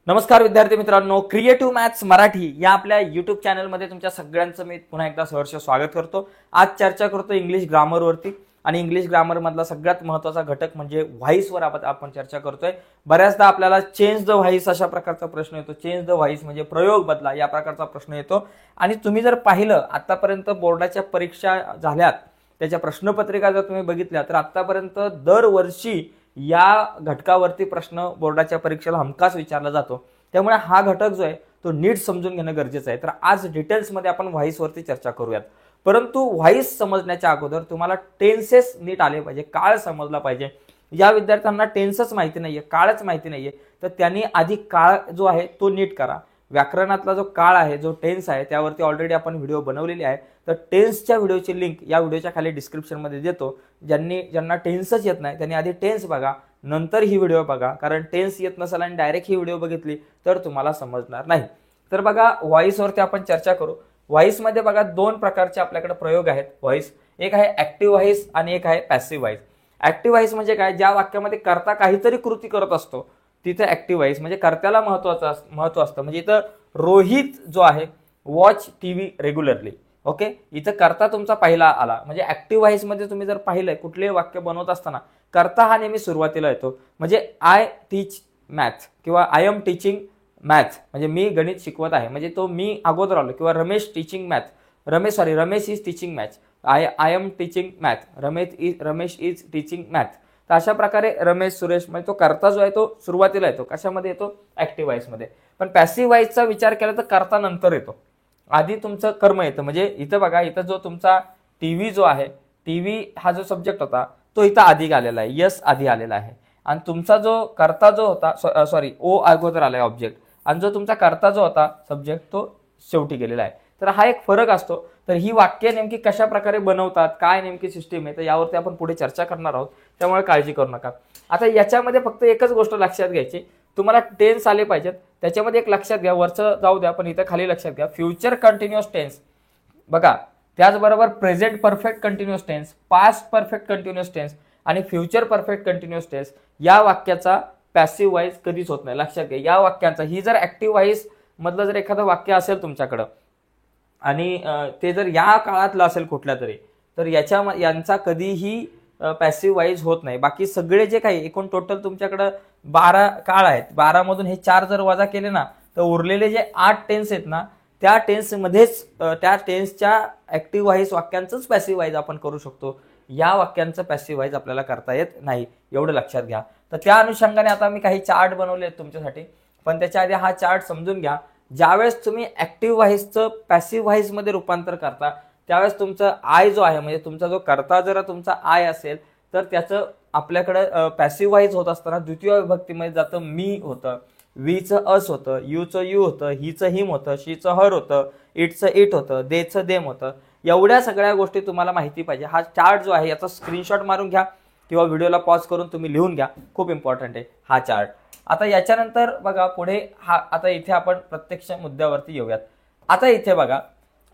नमस्कार विद्यार्थी मित्रांनो, क्रिएटिव्ह मॅथ्स मराठी या आपल्या यूट्यूब चॅनलमध्ये तुमच्या सगळ्यांचं मी पुन्हा एकदा सहर्ष स्वागत करतो. आज चर्चा करतो इंग्लिश ग्रामरवरती आणि इंग्लिश ग्रामर मधला सगळ्यात महत्त्वाचा घटक म्हणजे व्हॉइसवर आपण चर्चा करतोय. बऱ्याचदा आपल्याला चेंज द व्हॉइस अशा प्रकारचा प्रश्न येतो. चेंज द व्हॉइस म्हणजे प्रयोग बदला या प्रकारचा प्रश्न येतो. आणि तुम्ही जर पाहिलं आतापर्यंत बोर्डाच्या परीक्षा झाल्यात, त्याच्या प्रश्नपत्रिका जर तुम्ही बघितल्या तर आतापर्यंत दरवर्षी या घटकावरती प्रश्न बोर्डाच्या परीक्षेला हमखास विचारला जातो. त्यामुळे हा घटक जो आहे तो नीट समजून घेणं गरजेचं आहे. तर आज डिटेल्समध्ये आपण व्हॉइसवरती चर्चा करूयात. परंतु व्हॉइस समजण्याच्या अगोदर तुम्हाला टेन्सेस नीट आले पाहिजे, काळ समजला पाहिजे. या विद्यार्थ्यांना टेन्सच माहिती नाहीये, काळच माहिती नाहीये, तर त्यांनी आधी काळ जो आहे तो नीट करा. व्याकरणातला जो काळ आहे, जो टेन्स आहे, त्यावरती ऑलरेडी आपण व्हिडिओ बनवलेली आहे. तर टेन्सच्या व्हिडिओची लिंक या व्हिडिओच्या खाली डिस्क्रिप्शनमध्ये देतो. ज्यांना टेन्सच येत नाही त्यांनी आधी टेन्स बघा, नंतर ही व्हिडिओ बघा. कारण टेन्स येत नसेल आणि डायरेक्ट ही व्हिडिओ बघितली तर तुम्हाला समजणार नाही. तर बघा, व्हॉइसवरती आपण चर्चा करू. व्हॉइसमध्ये बघा दोन प्रकारचे आपल्याकडे प्रयोग आहेत व्हॉइस. एक आहे ऍक्टिव्ह व्हॉइस आणि एक आहे पॅसिव्ह व्हॉइस. ऍक्टिव्ह व्हॉइस म्हणजे काय? ज्या वाक्यामध्ये कर्ता काहीतरी कृती करत असतो तिथे ऍक्टिव्ह व्हॉइस म्हणजे कर्त्याला महत्व असतं. म्हणजे इथं रोहित जो आहे वॉच टीव्ही रेग्युलरली. ओके, इथं कर्ता तुमचा पहिला आला. म्हणजे ऍक्टिव्ह व्हॉइस मध्ये तुम्ही जर पाहिलंय कुठलेही वाक्य बनवत असताना कर्ता हा नेहमी सुरुवातीला येतो. म्हणजे आय टीच मॅथ किंवा आय एम टीचिंग मॅथ, म्हणजे मी गणित शिकवत आहे, म्हणजे तो मी अगोदर आलो. किंवा Ramesh teaching math, Ramesh is teaching math, I am teaching math, Ramesh is teaching math. तर अशा प्रकारे रमेश, सुरेश म्हणजे तो कर्ता जो आहे तो सुरुवातीला येतो. कशामध्ये येतो? ऍक्टिव्ह व्हॉइस मध्ये. पण पॅसिव्ह व्हॉइसचा विचार केला तर कर्ता नंतर येतो, आधी तुमचं कर्म येतं. म्हणजे इथं बघा, इथं जो तुमचा टीव्ही जो आहे, टीव्ही हा जो सब्जेक्ट होता तो इथं आधी आलेला आहे, यस आधी आलेला आहे. आणि तुमचा जो कर्ता जो होता, सॉरी ओ अगोदर आलाय ऑब्जेक्ट, आणि जो तुमचा कर्ता जो होता सब्जेक्ट तो शेवटी गेलेला आहे. तर हा एक फरक असतो. तर ही वाक्य नेमकी कशा प्रकारे बनवतात, काय नेमकी सिस्टीम आहे, तर यावरती आपण पुढे चर्चा करणार आहोत. त्यामुळे काळजी करू नका. आता याच्यामध्ये फक्त एकच गोष्ट लक्षात घ्यायची, तुम्हाला टेन्स आले पाहिजेत. त्याच्यामध्ये एक लक्षात घ्या, वरचं जाऊ द्या पण इथं खाली लक्षात घ्या, फ्युचर कंटिन्युअस टेन्स बघा, त्याचबरोबर present perfect continuous tense, past perfect continuous tense आणि फ्युचर परफेक्ट कंटिन्युअस टेन्स या वाक्याचा पॅसिव्ह व्हॉइस कधीच होत नाही. लक्षात घ्या या वाक्यांचा. ही जर ऍक्टिव्ह व्हॉइस मधलं जर एखादं वाक्य असेल तुमच्याकडं आणि ते जर या काळातलं असेल कुठल्या तरी, तर यांचा कधीही पॅसिव्ह व्हॉइस होत नाही. बाकी सगळे जे काही एकूण टोटल तुमच्याकडं 12 काळ आहेत, 12 मधून हे 4 जर वजा केले ना तर उरलेले जे 8 टेन्स आहेत ना, त्या टेन्समध्येच त्या टेन्सच्या ऍक्टिव्ह व्हॉइस वाक्यांचंच पॅसिव्ह व्हॉइस आपण करू शकतो. या वाक्यांचं पॅसिव्ह व्हॉइस आपल्याला करता येत नाही, एवढं लक्षात घ्या. तर त्या अनुषंगाने आता मी काही चार्ट बनवले आहेत तुमच्यासाठी, पण त्याच्या आधी हा चार्ट समजून घ्या. ज्यावेळेस तुम्ही ऍक्टिव्ह व्हॉइसचं पॅसिव्ह व्हॉइस मध्ये रूपांतर करता त्यावेळेस तुमचं आय जो आहे, म्हणजे तुमचा जो कर्ता जर तुमचा आय असेल तर त्याचं आपल्याकडे पॅसिव्ह व्हॉइस होत असताना द्वितीय विभक्तीमध्ये जातं मी होतं, वीचं अस होतं, यूचं यू होतं, हीचं हिम होतं, शीचं हर होतं, इटचं इट होतं, देचं देम होतं. एवढ्या सगळ्या गोष्टी तुम्हाला माहिती पाहिजे. हा चार्ट जो आहे याचा स्क्रीनशॉट मारून घ्या किंवा व्हिडिओला पॉज करून तुम्ही लिहून घ्या, खूप इम्पॉर्टंट आहे हा चार्ट. आता याच्यानंतर बघा पुढे आता इथे आपण प्रत्यक्ष मुद्द्यावरती येऊयात. आता इथे बघा,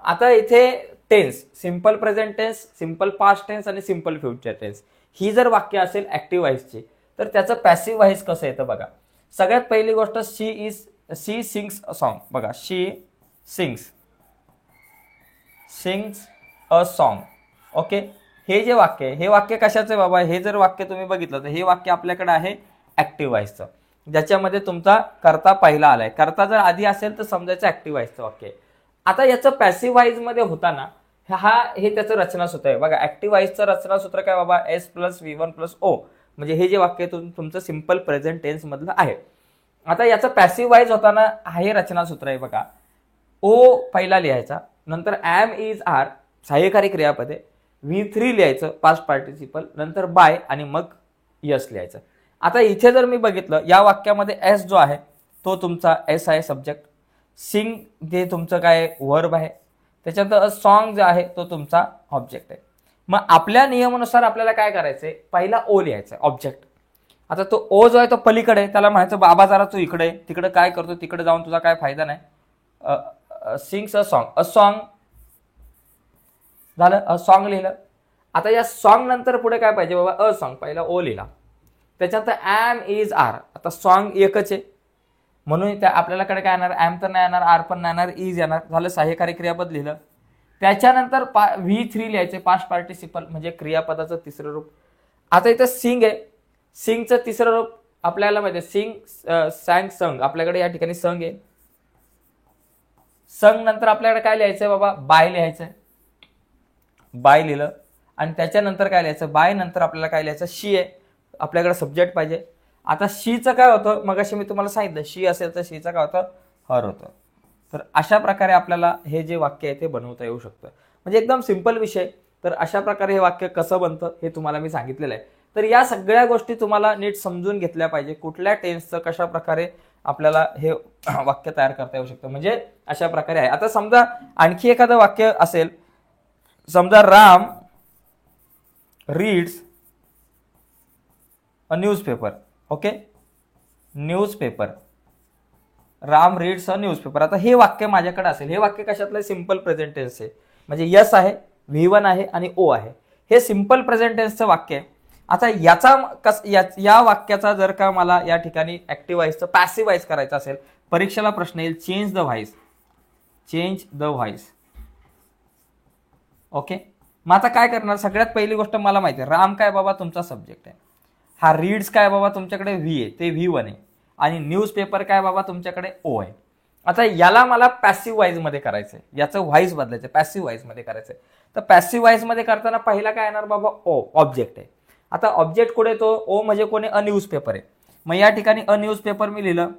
आता इथे tense, simple present tense, simple past tense आणि सिंपल फ्युचर टेन्स ही जर वाक्य असेल ऍक्टिव्ह व्हॉइसची तर त्याचं पॅसिव्ह व्हॉइस कसं येतं बघा. सगळ्यात पहिली गोष्ट, शी सिंग्स अ सॉन्ग. बघा, शी सिंग्स अ सॉन्ग. ओके, हे जे वाक्य आहे हे वाक्य कशाचं आहे बाबा? हे जर वाक्य तुम्ही बघितलं तर हे वाक्य आपल्याकडे आहे ऍक्टिव्ह व्हॉइसचं, ज्याच्यामध्ये तुमचा कर्ता पहिला आलाय. कर्ता जर आधी असेल तर समजायचं ऍक्टिव्ह व्हॉइसचं वाक्य आहे. आता याचं पॅसिव्ह व्हॉइस मध्ये होताना हे त्याचं रचनासूत्र आहे बघा. ऍक्टिव्ह व्हॉइसचं रचनासूत्र काय बाबा? S plus V1 plus O. म्हणजे हे जे वाक्य तुमचं सिंपल प्रेझेंट टेन्स मधलं आहे. आता याचं पॅसिव्ह व्हॉइस होताना हे रचनासूत्र आहे बघा. ओ पहिला लिहायचा, नंतर एम इज आर सहाय्यकारी क्रियापदे, V3 लिहायचं पास्ट पार्टिसिपल, नंतर बाय आणि मग यस लिहायचं. आता इथे जर मी बघितलं या वाक्यामध्ये एस जो आहे तो तुमचा एस आहे सब्जेक्ट, सिंग जे तुमचं काय वर्ब आहे, त्याच्यानंतर सॉन्ग जो आहे तो तुमचा ऑब्जेक्ट आहे. मग आपल्या नियमानुसार आपल्याला काय करायचंय? पहिला ओ लिहायचा ऑब्जेक्ट. आता तो ओ जो आहे तो पलीकडे, त्याला म्हणायचं बाबा जरा तू इकडे, तिकडे काय करतो, तिकडे जाऊन तुझा काय फायदा नाही. सिंग्स अ सॉन्ग झालं, अ सॉन्ग लिहिलं. आता या सॉन्ग नंतर पुढे काय पाहिजे बाबा? A song. पहिला ओ लिहिला, त्याच्यानंतर एम इज आर. आता सॉन्ग एकच आहे, म्हणून त्या आपल्याकडे काय येणार, ॲम तर नाही येणार, आर पण नाही येणार, इज येणार. झालं, सहाय्यकारी क्रियापद लिहिलं. त्याच्यानंतर V3 लिहायचे, पास्ट पार्टिसिपल म्हणजे क्रियापदाचं तिसरं रूप. आता इथं सिंग आहे, सिंगचं तिसरं रूप आपल्याला माहिती आहे, सिंग, सॅंग, संग. आपल्याकडे या ठिकाणी संग आहे. संग नंतर आपल्याकडे काय लिहायचंय बाबा, बाय लिहायचंय. बाय लिहिलं. आणि त्याच्यानंतर काय लिहायचं, बाय नंतर आपल्याला काय लिहायचं, शी आहे. आपल्याकडे सब्जेक्ट पाहिजे. आता शीचं काय होतं, मगाशी मी तुम्हाला सांगितलं, शी असेल तर शीचं काय होतं, हर होतं. तर अशा प्रकारे आपल्याला हे जे वाक्य आहे ते बनवता येऊ शकतं. म्हणजे एकदम सिंपल विषय. तर अशा प्रकारे हे वाक्य कसं बनतं हे तुम्हाला मी सांगितलेलं आहे. तर या सगळ्या गोष्टी तुम्हाला नीट समजून घेतल्या पाहिजे. कुठल्या टेन्सचं कशा प्रकारे आपल्याला हे वाक्य तयार करता येऊ शकतं, म्हणजे अशा प्रकारे आहे. आता समजा आणखी एखादं वाक्य असेल, समजा राम रीड्स अ newspaper. Okay, newspaper, Ram reads अ न्यूजपेपर. आता हे वाक्य माझ्याकडे असेल, हे वाक्य कशातलं, सिंपल प्रेझेंट टेन्स आहे. म्हणजे यस आहे, V1 आहे आणि ओ आहे. हे सिंपल प्रेझेंट टेन्सचं वाक्य आहे. आता या वाक्याचा जर का मला या ठिकाणी ऍक्टिव्ह व्हाईसचं पॅसिव्ह व्हाईस करायचं असेल, परीक्षेला प्रश्न येईल, change the voice, change the voice. Okay, मग आता काय करणार, सगळ्यात पहिली गोष्ट मला माहिती आहे, राम काय बाबा तुमचा सब्जेक्ट आहे, हा रीड्स काय बाबा तुमच्याकडे V आहे, ते V1 आहे, आणि न्यूजपेपर काय बाबा तुमच्याकडे ओ आहे. आता याला मला पॅसिव्ह व्हाईस मध्ये करायचंय, याचं व्हाईस बदलायचं, पॅसिव्ह व्हाईस मध्ये करायचंय. तर पॅसिव्ह व्हाईस मध्ये करताना पहिला काय येणार बाबा, ओ, ऑब्जेक्ट आहे. आता ऑब्जेक्ट कुठे तो, ओ म्हणजे कोणी, अ न्यूजपेपर आहे. मग या ठिकाणी अ न्यूजपेपर मी लिहिलं.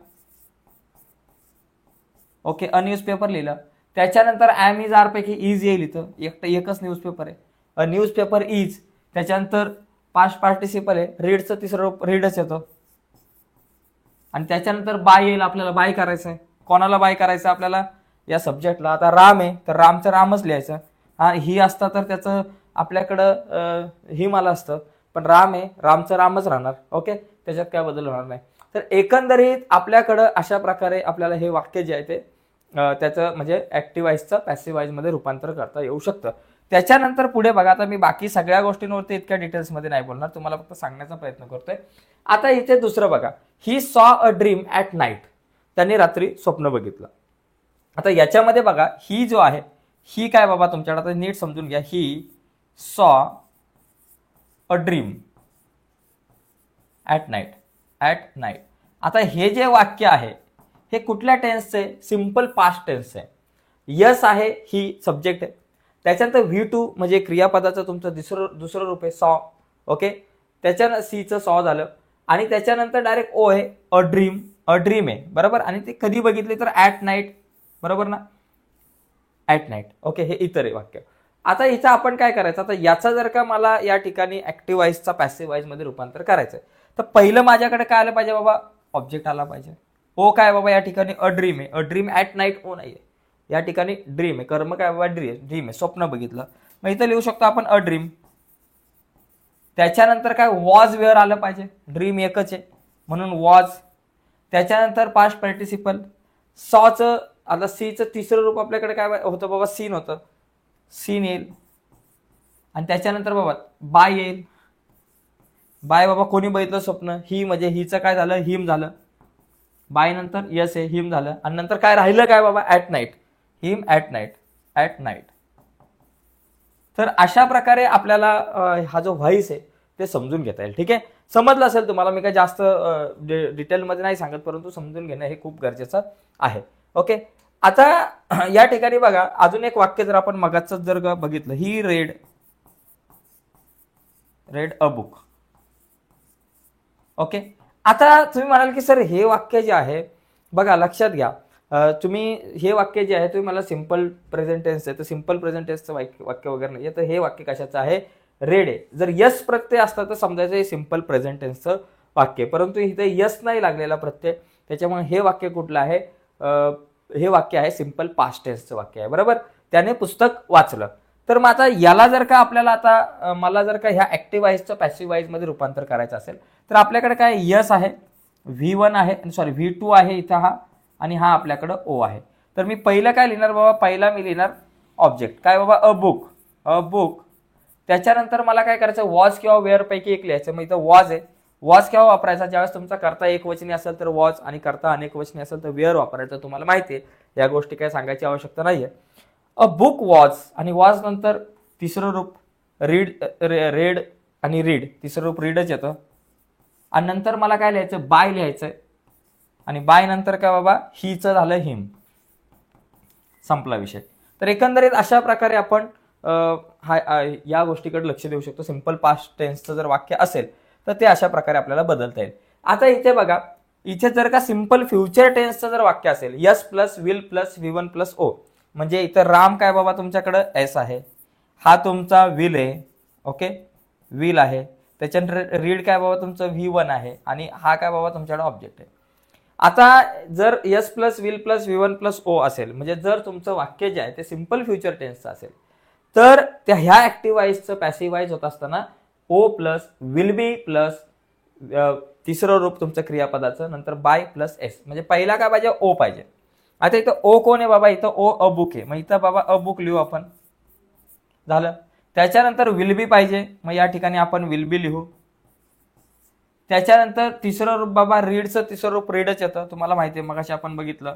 ओके, अ न्यूजपेपर लिहिलं. त्याच्यानंतर ॲम इज आर पैकी इज येईल, इथं एकच न्यूजपेपर आहे, अ न्यूजपेपर इज. त्याच्यानंतर पास्ट पार्टिसिपल आहे, रीडचं तिसरं रूप रीडच येतो. आणि त्याच्यानंतर बाय येईल, आपल्याला बाय करायचं आहे. कोणाला बाय करायचं आपल्याला, या सब्जेक्टला. आता राम आहे तर रामचं रामच लिहायचं. हा, ही असतं तर त्याचं आपल्याकडं हिम आलं असतं, पण राम आहे, रामचं रामच राहणार. ओके, त्याच्यात काय बदल होणार नाही. तर एकंदरीत आपल्याकडं अशा प्रकारे आपल्याला हे वाक्य जे आहे ते त्याचं म्हणजे ऍक्टिव्ह व्हाईसचं पॅसिव्ह व्हाईस मध्ये रूपांतर करता येऊ शकतं. त्याच्यानंतर पुढे बघा, आता मी बाकी सगळ्या गोष्टींवरती इतक्या डिटेल्समध्ये नाही बोलणार, तुम्हाला फक्त सांगण्याचा प्रयत्न करतोय. आता इथे दुसरं बघा, he saw a dream at night, त्यांनी रात्री स्वप्न बघितलं. आता याच्यामध्ये बघा, ही जो आहे, ही काय बाबा तुमच्याकडे, आता नीट समजून घ्या, he saw a dream at night, at night. आता हे जे वाक्य आहे हे कुठल्या टेन्सचे, सिंपल पास्ट टेन्स आहे. यस आहे, ही सब्जेक्ट आहे. त्याच्यानंतर V2 म्हणजे क्रियापदाचं तुमचं दुसरं रूप आहे, सॉ. ओके, त्याच्यानं सीचं सॉ झालं. आणि त्याच्यानंतर डायरेक्ट ओ आहे, अ ड्रीम, अ ड्रीम आहे, बरोबर. आणि ते कधी बघितले तर ॲट नाईट, बरोबर ना, ॲट नाईट. ओके, हे इतर आहे वाक्य. आता इथं आपण काय करायचं, आता याचा जर का मला या ठिकाणी ऍक्टिव्ह व्हाईसचा पॅसिव्ह व्हाईस मध्ये रूपांतर करायचंय, तर पहिलं माझ्याकडे काय आलं पाहिजे बाबा, ऑब्जेक्ट आला पाहिजे. ओ काय बाबा या ठिकाणी अ ड्रीम आहे, अ ड्रीम ॲट नाईट ओ नाहीये, या ठिकाणी ड्रीम आहे, कर्म काय बाबा ड्रीम आहे, स्वप्न बघितलं. मग इथं लिहू शकतो आपण अ ड्रीम. त्याच्यानंतर काय, वॉज वेअर आलं पाहिजे, ड्रीम एकच आहे म्हणून वॉज. त्याच्यानंतर पास्ट पार्टिसिपल, सॉचं आता सीचं तिसरं रूप आपल्याकडे काय होतं बाबा, सीन होतं, सीन येईल. आणि त्याच्यानंतर बाबा बाय येईल, बाय बाबा कोणी बघितलं स्वप्न, ही म्हणजे हिचं काय झालं, हिम झालं. बाय नंतर यस आहे, हिम झालं. आणि नंतर काय राहिलं काय बाबा, at night, him at night, at night. तर अशा प्रकारे आपल्याला हा जो व्हाईस आहे ते समजून घेता येईल. ठीक आहे, समजलं असेल तुम्हाला, मी काही जास्त डिटेलमध्ये नाही सांगत, परंतु समजून घेणं हे खूप गरजेचं आहे. ओके, आता या ठिकाणी बघा, अजून एक वाक्य जर आपण मगाच जर बघितलं, ही रेड अ बुक. ओके, आता तुम्ही म्हणाल की सर हे वाक्य जे आहे बघा, लक्षात घ्या, तुम्ही हे वाक्य जे आहे तुम्ही मला सिंपल प्रेझेंट टेन्स आहे, तर सिंपल प्रेझेंट टेन्सचं वाक्य वगैरे नाही, तर हे वाक्य कशाचं आहे, रेड आहे. जर यस प्रत्यय असतं तर समजायचं हे सिंपल प्रेझेंट टेन्सचं वाक्य, परंतु इथे यस नाही लागलेला प्रत्यय, त्याच्यामुळे हे वाक्य कुठलं आहे, हे वाक्य आहे सिंपल पास्ट टेन्सचं वाक्य आहे, बरोबर. त्याने पुस्तक वाचलं. तर मग आता याला जर का आपल्याला आता मला जर का ह्या ऍक्टिव्ह व्हाईसचं पॅसिव्ह व्हाईस मध्ये रूपांतर करायचं असेल, तर आपल्याकडे काय यस आहे, V1 आहे, सॉरी V2 आहे इथं हा, आणि हा आपल्याकडं ओ आहे. तर मी पहिलं काय लिहिणार बाबा, पहिला मी लिहिणार ऑब्जेक्ट काय बाबा, अ बुक, अ बुक. त्याच्यानंतर मला काय करायचं, वॉज किंवा वेअर पैकी एक लिहायचं. मग इथं वॉज आहे, वॉज केव्हा वापरायचा, ज्यावेळेस तुमचा कर्ता एकवचनी असेल तर वॉज आणि कर्ता अनेकवचनी असेल तर वेअर वापरायचं. तुम्हाला माहिती आहे, या गोष्टी काही सांगायची आवश्यकता नाहीये. अ बुक वॉज, आणि वॉज नंतर तिसरं रूप रेड आणि रीड, तिसरं रूप रीडच येतं. आणि नंतर मला काय लिहायचं, बाय लिहायचंय. आणि बाय नंतर काय बाबा, हीचं झालं हिम, संपला विषय. तर एकंदरीत अशा प्रकारे आपण या गोष्टीकडे लक्ष देऊ शकतो. सिंपल पास्ट टेन्सचं जर वाक्य असेल तर ते अशा प्रकारे आपल्याला बदलता येईल. आता इथे बघा, इथे जर का सिंपल फ्युचर टेन्सचं जर वाक्य असेल, S plus will plus V1 plus O, म्हणजे इथं राम काय बाबा तुमच्याकडं एस आहे, हा तुमचा विल आहे, ओके, विल आहे. त्याच्यानंतर रीड काय बाबा तुमचं V1 आहे, आणि हा काय बाबा तुमच्याकडे ऑब्जेक्ट आहे. आता जर S plus will plus V1 plus O असेल, म्हणजे जर तुमचं वाक्य जे आहे ते सिंपल फ्युचर टेन्सचं असेल, तर त्या ह्या ऍक्टिव्ह वाईजचं पॅसिव्ह वाईज होत असताना O plus will be plus तिसरं रूप तुमचं क्रियापदाचं, नंतर बाय प्लस एस, म्हणजे पहिला काय पाहिजे, ओ पाहिजे. आता इथं ओ कोण आहे बाबा, इथं ओ अ बुक आहे, मग इथं बाबा अ बुक लिहू आपण, झालं. त्याच्यानंतर विल बी पाहिजे, मग या ठिकाणी आपण विल बी लिहू. त्याच्यानंतर तिसरं रूप बाबा रीडचं तिसरं रूप रीडच येतं, तुम्हाला माहिती आहे, मगाशी आपण बघितलं.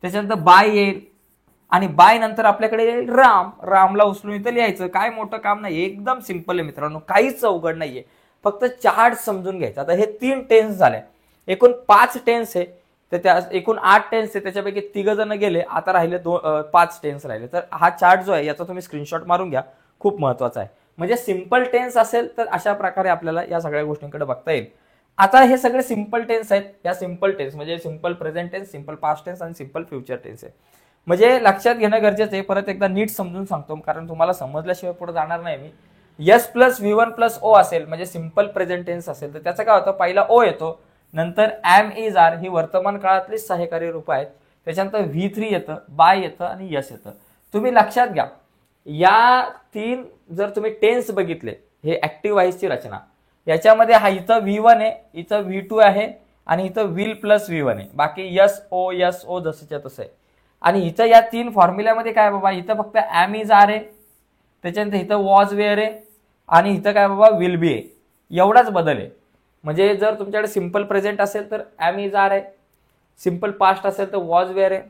त्याच्यानंतर बाय येईल, आणि बाय नंतर आपल्याकडे येईल राम, रामला उचलून इथं लिहायचं. काय मोठं काम नाही, एकदम सिंपल आहे मित्रांनो, काहीच अवघड नाहीये, फक्त चार्ट समजून घ्यायचं. आता हे 3 टेन्स झाले, एकूण 5 टेन्स आहे, तर त्या एकूण 8 टेन्स आहे, त्याच्यापैकी 3 जण गेले, आता राहिले 5 टेन्स राहिले. तर हा चार्ट जो आहे याचा तुम्ही स्क्रीनशॉट मारून घ्या, खूप महत्वाचा आहे. म्हणजे सिंपल टेन्स असेल तर अशा प्रकारे आपल्याला या सगळ्या गोष्टींकडे बघता येईल. आता हे सगळे सिंपल टेन्स आहेत, या सिंपल टेन्स म्हणजे simple present tense, simple past tense आणि सिंपल फ्युचर टेन्स आहे. म्हणजे लक्षात घेणं गरजेचं आहे. परत एकदा नीट समजून सांगतो, कारण तुम्हाला समजल्याशिवाय पुढे जाणार नाही मी. S plus V1 plus O असेल म्हणजे सिंपल प्रेझेंट टेन्स असेल, तर त्याचं काय होतं, पहिला ओ येतो, नंतर एम इज आर ही वर्तमान काळातली सहाय्यकारी रूप आहेत, त्याच्यानंतर V3 येतं, बाय येतं आणि यस येतं. तुम्ही लक्षात घ्या, या 3 जर तुम्ही टेन्स बघितले, हे ऍक्टिव्ह व्हाईसची रचना, याच्यामध्ये हा इथं V1 आहे, इथं V2 आहे, आणि इथं विल प्लस V1 आहे, बाकी यस ओ जसंच्या तसं आहे. आणि इथं या 3 फॉर्म्युल्यामध्ये काय बाबा, इथं फक्त एम इज आर आहे, त्याच्यानंतर इथं वॉज वेअर आहे, आणि इथं काय बाबा विल बी आहे, एवढाच बदल आहे. म्हणजे जर तुमच्याकडे सिंपल प्रेझेंट असेल तर एम इज आर आहे, सिंपल पास्ट असेल तर वॉज वेअर आहे,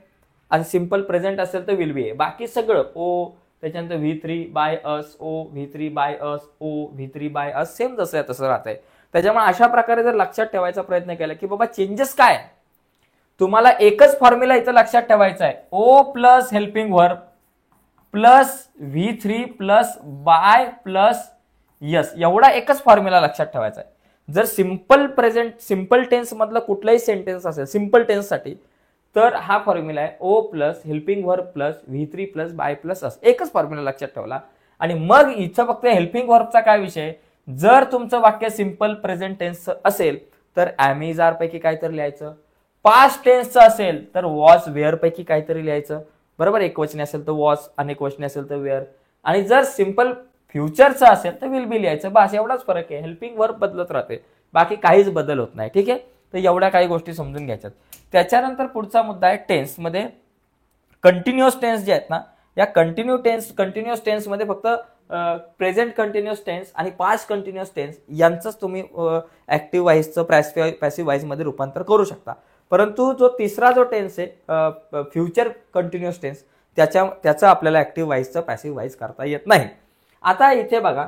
आणि सिंपल प्रेझेंट असेल तर विल बी आहे. बाकी सगळं ओ, त्याच्यानंतर V3 by us O, V3 by us O, V3 by us, same जसं आहे तसं राहतंय. त्याच्यामुळे अशा प्रकारे जर लक्षात ठेवायचा प्रयत्न केला की बाबा चेंजेस काय, तुम्हाला एकच फॉर्म्युला इथं लक्षात ठेवायचा आहे, O plus helping verb plus V3 plus by plus S, एवढा एकच फॉर्म्युला लक्षात ठेवायचा आहे. जर सिंपल प्रेझेंट सिंपल टेन्स मधलं कुठलाही सेंटेन्स असेल सिंपल टेन्ससाठी, तर हा फॉर्म्युला आहे O plus helping verb plus V3 plus by plus S, एकच फॉर्म्युला लक्षात ठेवला. आणि मग इथं फक्त हेल्पिंग वर्बचा काय विषय, जर तुमचं वाक्य सिंपल प्रेझेंट टेन्स असेल तर एम इज आर पैकी काहीतरी लिहायचं, पास्ट टेन्सचं असेल तर वॉज वेअर पैकी काहीतरी लिहायचं, बरोबर. एकवचनी असेल तर वॉज, अनेकवचनी असेल तर वेअर, आणि जर सिंपल फ्युचरचं असेल तर विल बी लिहायचं. बस एवढाच फरक आहे, हेल्पिंग वर्ब बदलत राहते, बाकी काहीच बदल होत नाही. ठीक आहे, तर एवढ्या काही गोष्टी समजून घ्यायच्यात. त्याच्यानंतर पुढचा मुद्दा आहे टेन्समध्ये कंटिन्युअस टेन्स जे आहेत ना, या कंटिन्युअस टेन्स मध्ये फक्त प्रेझेंट कंटिन्युअस टेन्स आणि पास्ट कंटिन्युअस टेन्स यांचंच तुम्ही ऍक्टिव्ह व्हाईसचं पॅसिव्ह व्हाईस मध्ये रूपांतर करू शकता. परंतु जो तिसरा जो टेन्स आहे फ्युचर कंटिन्युअस टेन्स, त्याचं आपल्याला ऍक्टिव्ह व्हाईसचं पॅसिव्ह व्हाईस करता येत नाही. आता इथे बघा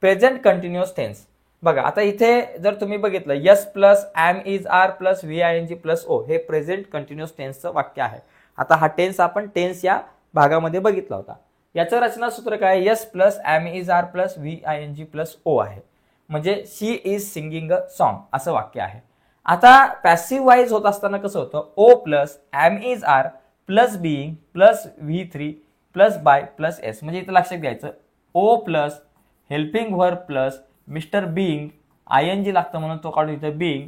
प्रेझेंट कंटिन्युअस टेन्स, बघा आता इथे जर तुम्ही बघितलं S plus am is are plus VING plus O, हे प्रेझेंट कंटिन्युअस टेन्सचं वाक्य आहे. आता हा टेन्स आपण टेन्स या भागामध्ये बघितला होता. याचं रचना सूत्र काय, S plus am is are plus VING plus O आहे, म्हणजे she is singing a song असं वाक्य आहे. आता पॅसिव्ह वाईज होत असताना कसं होतं, O plus am is are plus being plus V3 plus by plus S, म्हणजे इथं लक्षात घ्यायचं O plus helping verb plus mister being ING लागतं म्हणून तो काढून इथं being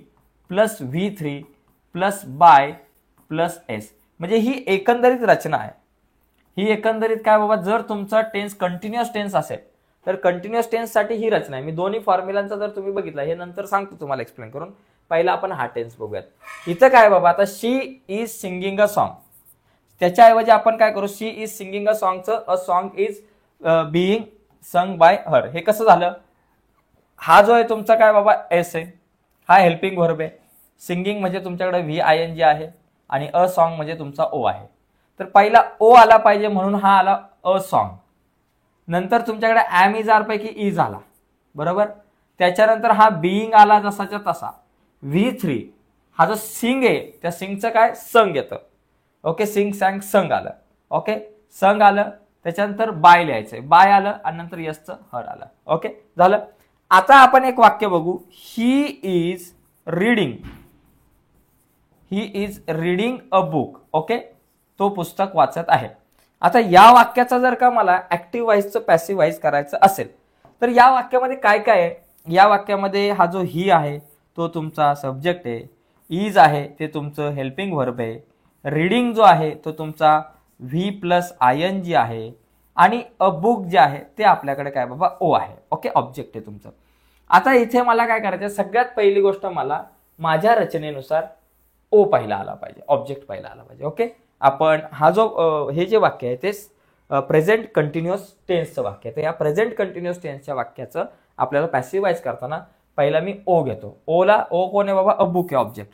plus V3 plus by plus S, म्हणजे ही एकंदरीत रचना आहे. ही एकंदरीत काय बाबा, जर तुमचा टेन्स कंटिन्युअस टेन्स असेल तर कंटिन्युअस टेन्स साठी ही रचना आहे. मी दोन्ही फॉर्म्युलांचा जर तुम्ही बघितला, हे नंतर सांगतो तुम्हाला एक्सप्लेन करून, पहिला आपण हा टेन्स बघूयात. इथं काय बाबा, आता she is singing a song, त्याच्याऐवजी आपण काय करू, शी इज सिंगिंग अ सॉन्गचं a song is being sung by her, हे कसं झालं, हा जो आहे तुमचा काय बाबा एस आहे, हा हेल्पिंग व्हर्ब आहे. सिंगिंग म्हणजे तुमच्याकडे VING आहे आणि अ सॉन्ग म्हणजे तुमचा ओ आहे. तर पहिला ओ आला पाहिजे म्हणून हा आला अ सॉन्ग. नंतर तुमच्याकडे ॲम इज आर पैकी इज आला, बरोबर. त्याच्यानंतर हा बिईंग आला जसाच्या तसा. V3 हा जो सिंग आहे त्या सिंगचं काय संग येतं. ओके, सिंग सॅंग संग आलं. ओके, संग आलं. त्याच्यानंतर बाय लिहायचंय, बाय आलं आणि नंतर यसचं हर आलं. ओके, झालं. आता आपण एक वाक्य बघू. He is reading, he is reading a book. Okay, तो पुस्तक वाचत आहे. आता या वाक्याचा जर का मला ऍक्टिव्ह व्हॉइसचं पॅसिव्ह व्हॉइस करायचं असेल तर या वाक्यामध्ये काय काय आहे. या वाक्यामध्ये हा जो ही आहे तो तुमचा सब्जेक्ट आहे, इज आहे ते तुमचं हेल्पिंग व्हर्ब आहे, रीडिंग जो आहे तो तुमचा V+ING आहे आणि अ बुक जे आहे ते आपल्याकडे काय बाबा ओ आहे. ओके, ऑब्जेक्ट आहे तुमचं. आता इथे मला काय करायचं, सगळ्यात पहिली गोष्ट मला माझ्या रचनेनुसार ओ पहिला आला पाहिजे, ऑब्जेक्ट पहिला आला पाहिजे. ओके, आपण हा जो हे जे वाक्य आहे ते प्रेझेंट कंटिन्युअस टेन्सचं वाक्य आहे. तर या प्रेझेंट कंटिन्युअस टेन्सच्या वाक्याचं आपल्याला पॅसिव्हाइज करताना पहिला मी ओ घेतो. ओला ओ कोण आहे बाबा, अ बुक आहे ऑब्जेक्ट.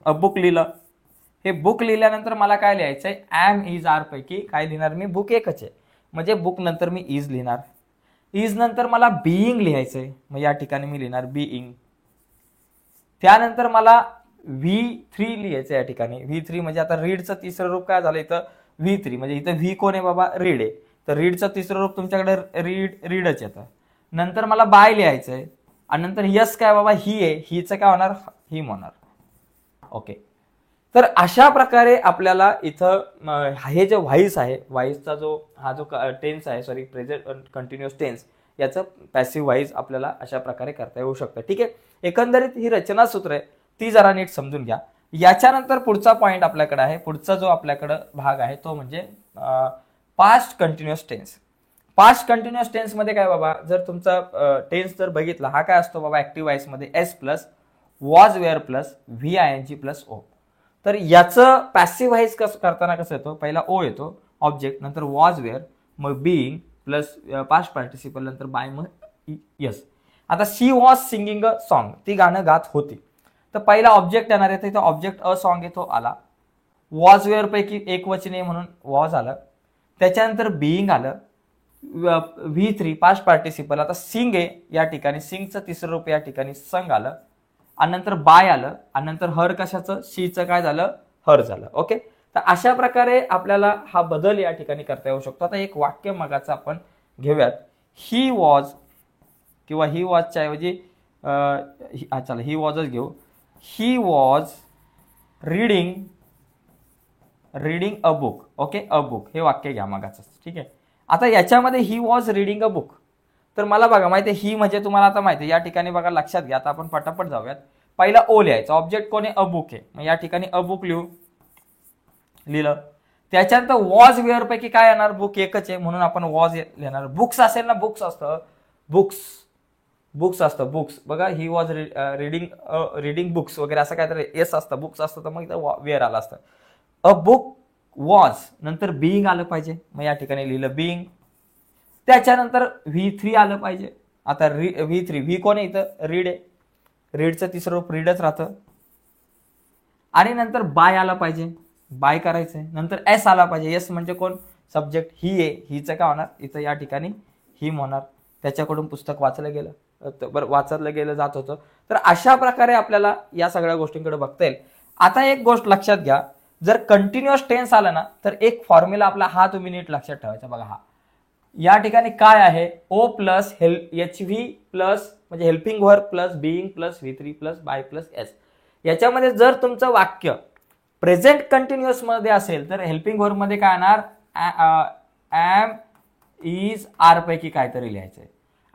अ बुक लिहिलं. हे बुक लिहिल्यानंतर मला काय लिहायचंय, ॲम इज आर पैकी काय लिहिणार मी, बुक एकच आहे म्हणजे बुक नंतर मी इज लिहिणार. इज नंतर मला बिईंग लिहायचंय, मग या ठिकाणी मी लिहिणार बिईंग. त्यानंतर मला V3 लिहायचं या ठिकाणी. V3 म्हणजे आता रीडचं तिसरं रूप काय झालं इथं, V3 म्हणजे इथं व्ही कोण आहे बाबा, रीड आहे. तर रीडचं तिसरं रूप तुमच्याकडे रीडच येतं. नंतर मला बाय लिहायचंय आणि नंतर यस काय बाबा, ही आहे, हिचं काय होणार, हिम होणार. ओके, तर अशा प्रकारे आपल्याला इथं हे जे व्हॉइस आहे, व्हॉइसचा जो हा जो टेन्स आहे, सॉरी प्रेझेंट कंटिन्युअस टेन्स, याचं पॅसिव्ह व्हॉइस आपल्याला अशा प्रकारे करता येऊ शकतं. ठीक आहे, एकंदरीत ही रचना सूत्र आहे ती जरा नीट समजून घ्या. याच्यानंतर पुढचा पॉइंट आपल्याकडे आहे, पुढचा जो आपल्याकडे भाग आहे तो म्हणजे past continuous tense. Past continuous tense मध्ये काय बाबा, जर तुमचा टेन्स जर बघितला, हा काय असतो बाबा ऍक्टिव्ह व्हॉइस मध्ये S plus was were plus VING plus O. तर याचं पॅसिव्ह व्हॉइस करताना कसं येतो, पहिला ओ येतो ऑब्जेक्ट, नंतर वॉज वेअर, मग बिईंग प्लस पास्ट पार्टिसिपल, नंतर बाय, मग यस. आता शी वॉज सिंगिंग अ सॉन्ग, ती गाणं गात होती. तर पहिला ऑब्जेक्ट येणार आहे, तर ऑब्जेक्ट अ सॉन्ग येतो आला. वॉज वेअर पैकी एक वचने म्हणून वॉज आलं. त्याच्यानंतर बिईंग आलं. V3 पास्ट पार्टिसिपल, आता सिंग आहे या ठिकाणी, सिंगचं तिसरं रूप या ठिकाणी संग आलं आणि नंतर बाय आलं आणि नंतर हर कशाचं, शीचं काय झालं, हर झालं. ओके, तर अशा प्रकारे आपल्याला हा बदल या ठिकाणी करता येऊ शकतो. आता एक वाक्य मगाचं आपण घेऊयात. ही वॉज किंवा ही वॉजच्या ऐवजी चला ही वॉजच घेऊ. He was reading a book. Okay, a book हे वाक्य घ्या मगाचं. ठीक आहे, आता याच्यामध्ये he was reading a book, तर मला बघा माहिती आहे ही म्हणजे तुम्हाला आता माहिती आहे, या ठिकाणी बघा लक्षात घ्या. आता आपण पटापट जाऊयात. पहिला ओ लिहायचा, ऑब्जेक्ट कोण आहे, अ बुक आहे, मग या ठिकाणी अ बुक लिहिलं. त्याच्यानंतर वॉज वेअर पैकी काय येणार, बुक एकच आहे म्हणून आपण वॉज लिहिणार. बुक्स असेल ना, बुक्स असतं, बुक्स असतं, बुक्स बघा, ही वॉज रीडिंग बुक्स वगैरे असं काहीतरी एस असतं, बुक्स असतं, तर मग इथं वेअर आलं असतं. अ बुक वॉज, नंतर बिईंग आलं पाहिजे, मग या ठिकाणी लिहिलं बिईंग. त्याच्यानंतर V3 आलं पाहिजे. आता V3 व्ही कोण आहे इथं, रीड आहे, रीडचं तिसरं रूप रीडच राहतं. आणि नंतर बाय आला पाहिजे, बाय करायचंय. नंतर एस आला पाहिजे, एस म्हणजे कोण, सब्जेक्ट ही आहे, हिचं काय होणार इथं या ठिकाणी हिम होणार. त्याच्याकडून पुस्तक वाचलं गेलं जात होतं. तर अशा प्रकारे आपल्याला या सगळ्या गोष्टींकडे बघता येईल. आता एक गोष्ट लक्षात घ्या, जर कंटिन्युअस टेन्स आला ना तर एक फॉर्म्युला आपला हा तुम्ही नीट लक्षात ठेवायचा. बघा हा या ठिकाणी काय आहे, ओ प्लस HV प्लस म्हणजे helping verb plus being plus V3 plus by plus S. याच्यामध्ये जर तुमचं वाक्य प्रेझेंट कंटिन्युअस मध्ये असेल तर हेल्पिंग व्हर्ब मध्ये काय येणार, ॲम इज आर पैकी काहीतरी लिहायचंय.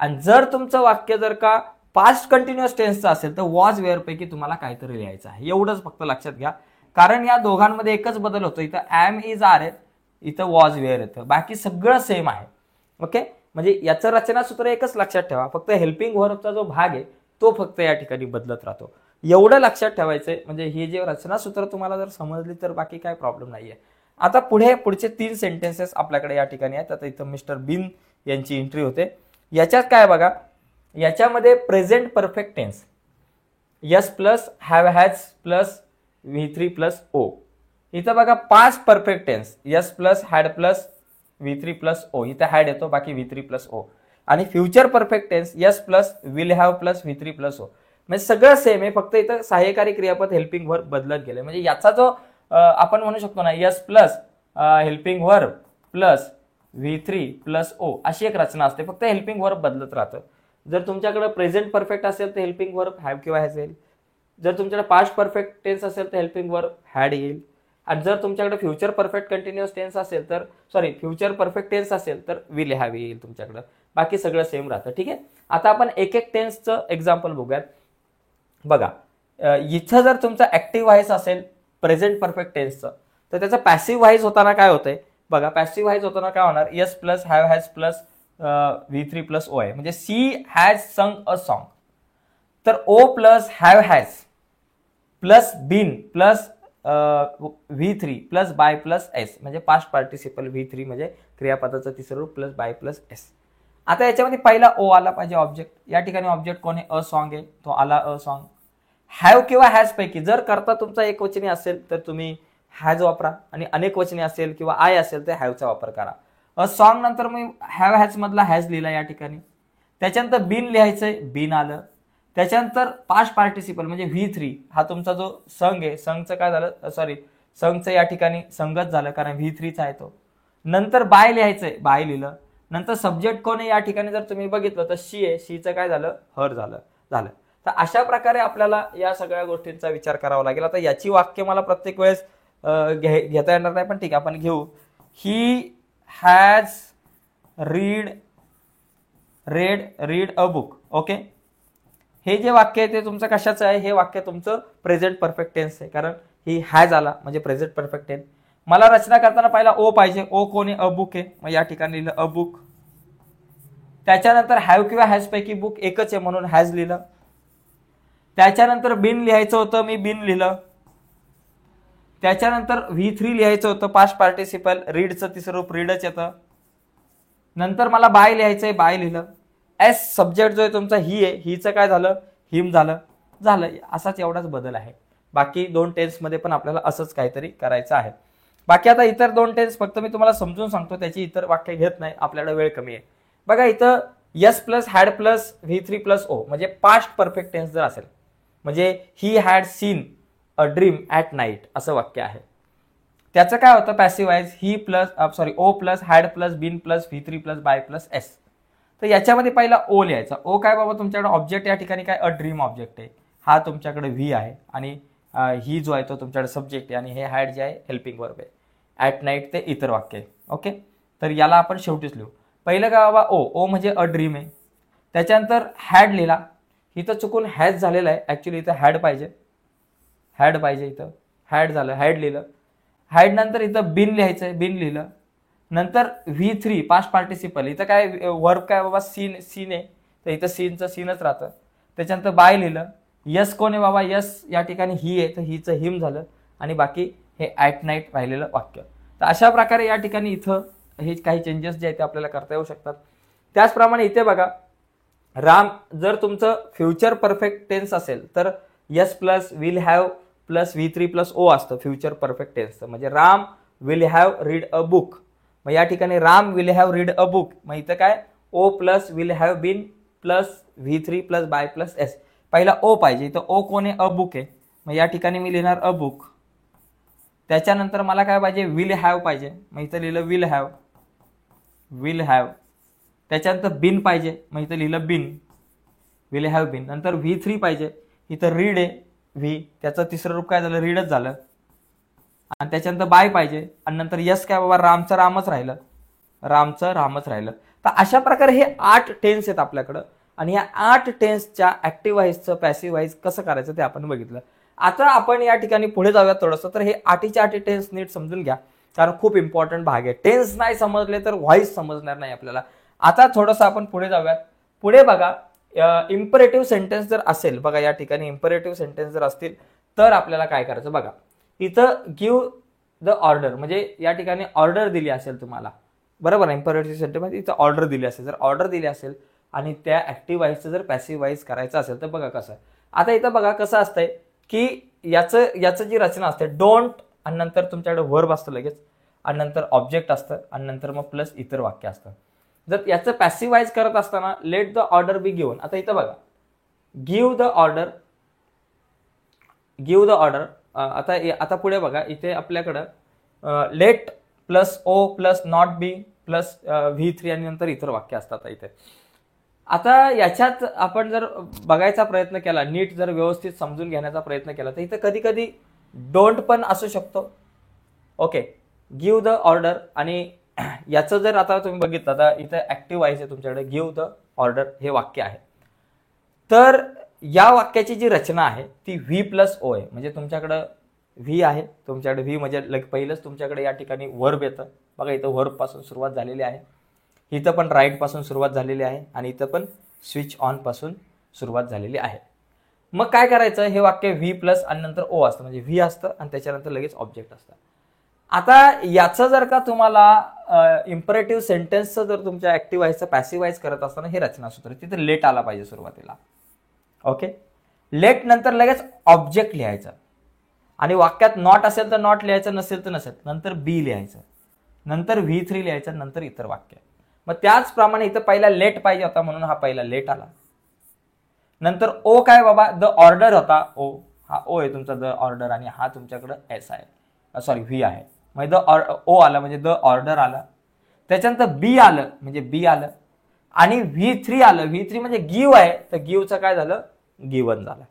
आणि जर तुमचं वाक्य जर का पास्ट कंटिन्युअस टेन्सचं असेल तर वॉज वेअर पैकी तुम्हाला काहीतरी लिहायचं आहे. एवढंच फक्त लक्षात घ्या, कारण या दोघांमध्ये एकच बदल होतो. इथं ॲम इज आर आहे, इथं वॉज वेअर येतं, बाकी सगळं सेम आहे. ओके, म्हणजे याचं रचना सूत्र एकच लक्षात ठेवा, फक्त हेल्पिंग व्हर्बचा जो भाग आहे तो फक्त या ठिकाणी बदलत राहतो. एवढं लक्षात ठेवायचंय. म्हणजे हे जे रचना सूत्र तुम्हाला जर समजली तर बाकी काय प्रॉब्लेम नाहीये. आता पुढचे 3 सेंटेन्सेस आपल्याकडे या ठिकाणी आहेत. आता इथं मिस्टर बिन यांची एंट्री होते. याच्यात काय बघा, याच्यामध्ये present perfect tense, S plus have has plus V3 plus O. इथं बघा 5 perfect tense, S plus had plus V3 plus O, इथं हॅड येतो, बाकी V3 प्लस ओ. आणि future perfect tense S plus will have plus V3 plus O. म्हणजे सगळं same आहे, फक्त इथं सहाय्यकारी क्रियापद हेल्पिंग वर्ब बदलत गेले. म्हणजे याचा जो आपण म्हणू शकतो ना, S plus helping verb plus V3 plus O अशी एक रचना असते, फक्त हेल्पिंग वर्ब बदलत राहतं. जर तुमच्याकडे प्रेझेंट परफेक्ट असेल तर हेल्पिंग वर्ब हॅव किंवा हॅज येईल. जर तुमच्याकडे पास्ट परफेक्ट टेन्स असेल तर हेल्पिंग वर्ब हॅड येईल. आणि जर तुमच्याकडे फ्युचर परफेक्ट कंटिन्युअस टेन्स असेल तर फ्युचर परफेक्ट टेन्स असेल तर विल हॅव येईल तुमच्याकडे. बाकी सगळं सेम राहतं. ठीक आहे, आता आपण एक एक टेन्सचं एक्झाम्पल बघूयात. बघा, इथं जर तुमचा ऍक्टिव्ह व्हायचं असेल प्रेझेंट परफेक्ट टेन्सचं, तर त्याचं पॅसिव्ह व्हाईज होताना काय होतंय बघा. पॅसिव्ह व्हाईज होताना काय होणार, S plus have has plus V3 plus O आहे. म्हणजे she has sung a song, तर O plus have has plus been plus V3 plus by plus S, म्हणजे पास्ट पार्टिसिपल V3 म्हणजे क्रियापदाचं तिसरं रूप प्लस बाय प्लस एस. आता याच्यामध्ये पहिला ओ आला पाहिजे ऑब्जेक्ट. या ठिकाणी ऑब्जेक्ट कोण आहे, अ सॉन्ग आहे, तो आला अ सॉन्ग. हॅव किंवा हॅज पैकी जर करता तुमचा एकवचनी असेल तर तुम्ही हॅज वापरा, आणि अनेक वचनी असेल किंवा आय असेल तर हॅवचा वापर करा. अ सॉन्ग नंतर मी हॅव हॅज मधला हॅज लिहिला या ठिकाणी. त्याच्यानंतर बिन लिहायचंय, बिन आलं. त्याच्यानंतर पास्ट पार्टिसिपल म्हणजे V3 हा तुमचा जो संघ आहे, संघचं काय झालं, संघचं या ठिकाणी संगत झालं कारण V3चा आहे तो. नंतर बाय लिहायचंय, बाय लिहिलं. नंतर सब्जेक्ट कोण आहे या ठिकाणी जर तुम्ही बघितलं तर शी आहे, शीचं काय झालं, हर झालं. तर अशा प्रकारे आपल्याला या सगळ्या गोष्टींचा विचार करावा लागेल. आता याची वाक्य मला प्रत्येक वेळेस घेता येणार नाही, पण ठीक आहे आपण घेऊ. He has read a book. Okay, हे जे वाक्य आहे ते तुमचं कशाचं आहे, हे वाक्य तुमचं प्रेझेंट परफेक्ट टेन्स आहे, कारण ही हॅज आला म्हणजे प्रेझेंट परफेक्ट टेन्स. मला रचना करताना पहिला ओ पाहिजे, ओ कोण आहे, अ बुक आहे, मग या ठिकाणी लिहिलं अ बुक. त्याच्यानंतर हॅव किंवा हॅज पैकी बुक एकच आहे म्हणून हॅज लिहिलं. त्याच्यानंतर बिन लिहायचं होतं, मी बिन लिहिलं. त्याच्यानंतर V3 लिहायचं होतं, पास्ट पार्टिसिपल, रीडचं तिसरं रूप रीडच येतं. नंतर मला बाय लिहायचंय, बाय लिहिलं. एस सब्जेक्ट जो आहे तुमचा ही आहे, हीचं काय झालं, हिम झालं. असाच एवढाच बदल आहे. बाकी दोन टेन्समध्ये पण आपल्याला असंच काहीतरी करायचं आहे. बाकी आता इतर दोन टेन्स फक्त मी तुम्हाला समजून सांगतो, त्याची इतर वाक्य घेत नाही, आपल्याला वेळ कमी आहे. बघा इथं S plus had plus V3 plus O म्हणजे पास्ट परफेक्ट टेन्स जर असेल, म्हणजे he had seen a dream at night असं वाक्य आहे. त्याचं काय होतं पॅसिव्ह व्हाईज, ही plus O plus had plus been plus V3 plus by plus S. तर याच्यामध्ये पहिला ओ लिहायचा. ओ काय बाबा, तुमच्याकडे ऑब्जेक्ट या ठिकाणी काय, अ ड्रीम ऑब्जेक्ट आहे, हा तुमच्याकडे व्ही आहे, आणि ही जो आहे तो तुमच्याकडे सब्जेक्ट आहे, आणि हे हॅड जे आहे हेल्पिंग वर्ब आहे. ॲट नाईट ते इतर वाक्य आहे. ओके, तर याला आपण शेवटीच लिहू. पहिलं काय बाबा, ओ म्हणजे अ ड्रीम आहे. त्याच्यानंतर हॅड लिहिला, इथं चुकून हॅज झालेला आहे, ऍक्च्युली इथं हॅड पाहिजे, इथं हॅड झालं, हॅड लिहिलं. हॅड नंतर इथं बिन लिहायचंय, बिन लिहिलं. नंतर V3 पास्ट पार्टिसिपल, इथं काय वर्ब काय बाबा, सीन आहे, तर इथं सीनचं सीनच राहतं. त्याच्यानंतर बाय लिहिलं. यस कोण आहे बाबा, यस या ठिकाणी ही आहे, तर हिचं हिम झालं, आणि बाकी हे ॲट नाईट राहिलेलं वाक्य. तर अशा प्रकारे या ठिकाणी इथं हे काही चेंजेस जे आहेत ते आपल्याला करता येऊ शकतात. त्याचप्रमाणे इथे बघा, राम जर तुमचं फ्युचर परफेक्ट टेन्स असेल तर S plus will have plus V3 plus O असतं फ्युचर परफेक्ट टेन्सचं. म्हणजे Ram will have read a book, मग या ठिकाणी Ram will have read a book, मग इथं काय O plus will have been plus V3 plus by plus S. पहिला ओ पाहिजे, इथं ओ कोण आहे, अ बुक आहे, मग या ठिकाणी मी लिहिणार अ बुक. त्याच्यानंतर मला काय पाहिजे, विल हॅव पाहिजे, मग इथं लिहिलं विल हॅव. त्याच्यानंतर बिन पाहिजे, मग इथं लिहिलं विल हॅव बिन. नंतर V3 पाहिजे, इथं रीड आहे व्ही, त्याचं तिसरं रूप काय झालं, रीडच झालं. आणि त्याच्यानंतर बाय पाहिजे, आणि नंतर यस काय बाबा, रामचं रामच राहिलं. तर अशा प्रकारे हे 8 टेन्स आहेत आपल्याकडं, आणि या 8 टेन्सच्या ऍक्टिव्ह व्हाईजचं पॅसिव्ह व्हाईज कसं करायचं ते आपण बघितलं. आता आपण या ठिकाणी पुढे जाऊयात थोडंसं. तर हे 8चे टेन्स नीट समजून घ्या, कारण खूप इम्पॉर्टंट भाग आहे. टेन्स नाही समजले तर व्हाईस समजणार नाही आपल्याला. आता थोडंसं आपण पुढे जाऊयात. पुढे बघा, इम्परेटिव्ह सेंटेन्स जर असेल, बघा या ठिकाणी इम्परेटिव्ह सेंटेन्स जर असतील तर आपल्याला काय करायचं बघा. इथं गिव्ह द ऑर्डर, म्हणजे या ठिकाणी ऑर्डर दिली असेल तुम्हाला, बरोबर आहे, इम्परेटिव्ह सेंटेन्समध्ये इथं ऑर्डर दिली असेल. जर ऑर्डर दिली असेल आणि त्या ऍक्टिव्ह व्हाईजचं जर पॅसिव्ह व्हाईज करायचं असेल तर बघा कसं, आता इथं बघा कसं असतंय की याचं जी रचना असते, डोंट आणि नंतर तुमच्याकडे वर्ब असतं लगेच, आणि नंतर ऑब्जेक्ट असतं, आणि नंतर मग प्लस इतर वाक्य असतं. जर याचं पॅसिवाइज करत असताना let the order be given. आता इथं बघा गिव्ह द ऑर्डर, आता पुढे बघा इथे आपल्याकडं let plus O plus not be plus V3 आणि नंतर इतर वाक्य असतात इथे. आता याच्यात आपण जर बघायचा प्रयत्न केला, नीट जर व्यवस्थित समजून घेण्याचा प्रयत्न केला, तर इथं कधी कधी डोंट पण असू शकतो. ओके, गिव्ह द ऑर्डर, आणि याचं जर आता तुम्ही बघितलं तर इथं ऍक्टिव्ह आहे तुमच्याकडे, गिव्ह द ऑर्डर हे वाक्य आहे. तर या वाक्याची जी रचना आहे ती व्ही प्लस ओ आहे. म्हणजे तुमच्याकडं व्ही आहे, तुमच्याकडे व्ही म्हणजे पहिलंच तुमच्याकडे या ठिकाणी वर्ब येतं. बघा इथं वर्ब पासून सुरुवात झालेली आहे, इथं पण राईट पासून सुरुवात झालेली आहे, आणि इथं पण स्विच ऑन पासून सुरुवात झालेली आहे. मग काय करायचं, हे वाक्य व्ही प्लस आणि नंतर ओ असतं, म्हणजे व्ही असतं आणि त्याच्यानंतर लगेच ऑब्जेक्ट असतं. आता याचं जर का तुम्हाला इम्परेटिव्ह सेंटेन्सचं जर तुमच्या ऍक्टिव्हाइजचं पॅसिव्हाइज करत असताना हे रचनासूत्र, तिथे लेट आला पाहिजे सुरुवातीला. ओके, लेट नंतर लगेच ऑब्जेक्ट लिहायचं, आणि वाक्यात नॉट असेल तर नॉट लिहायचं, नसेल तर नसेल, नंतर बी लिहायचं, नंतर V3 लिहायचं, नंतर इतर वाक्य. मग त्याचप्रमाणे इथं पहिला लेट पाहिजे होता म्हणून हा पहिला लेट आला. नंतर ओ काय बाबा, द ऑर्डर होता, ओ हा ओ आहे तुमचा द ऑर्डर, आणि हा तुमच्याकडं एस आहे, सॉरी व्ही आहे. म्हणजे ओ आलं म्हणजे द ऑर्डर आलं. त्याच्यानंतर बी आलं म्हणजे बी आलं, आणि V3 आलं. V3 म्हणजे गिव्ह आहे, तर गिव्हचं काय झालं, गिव्हन झालं.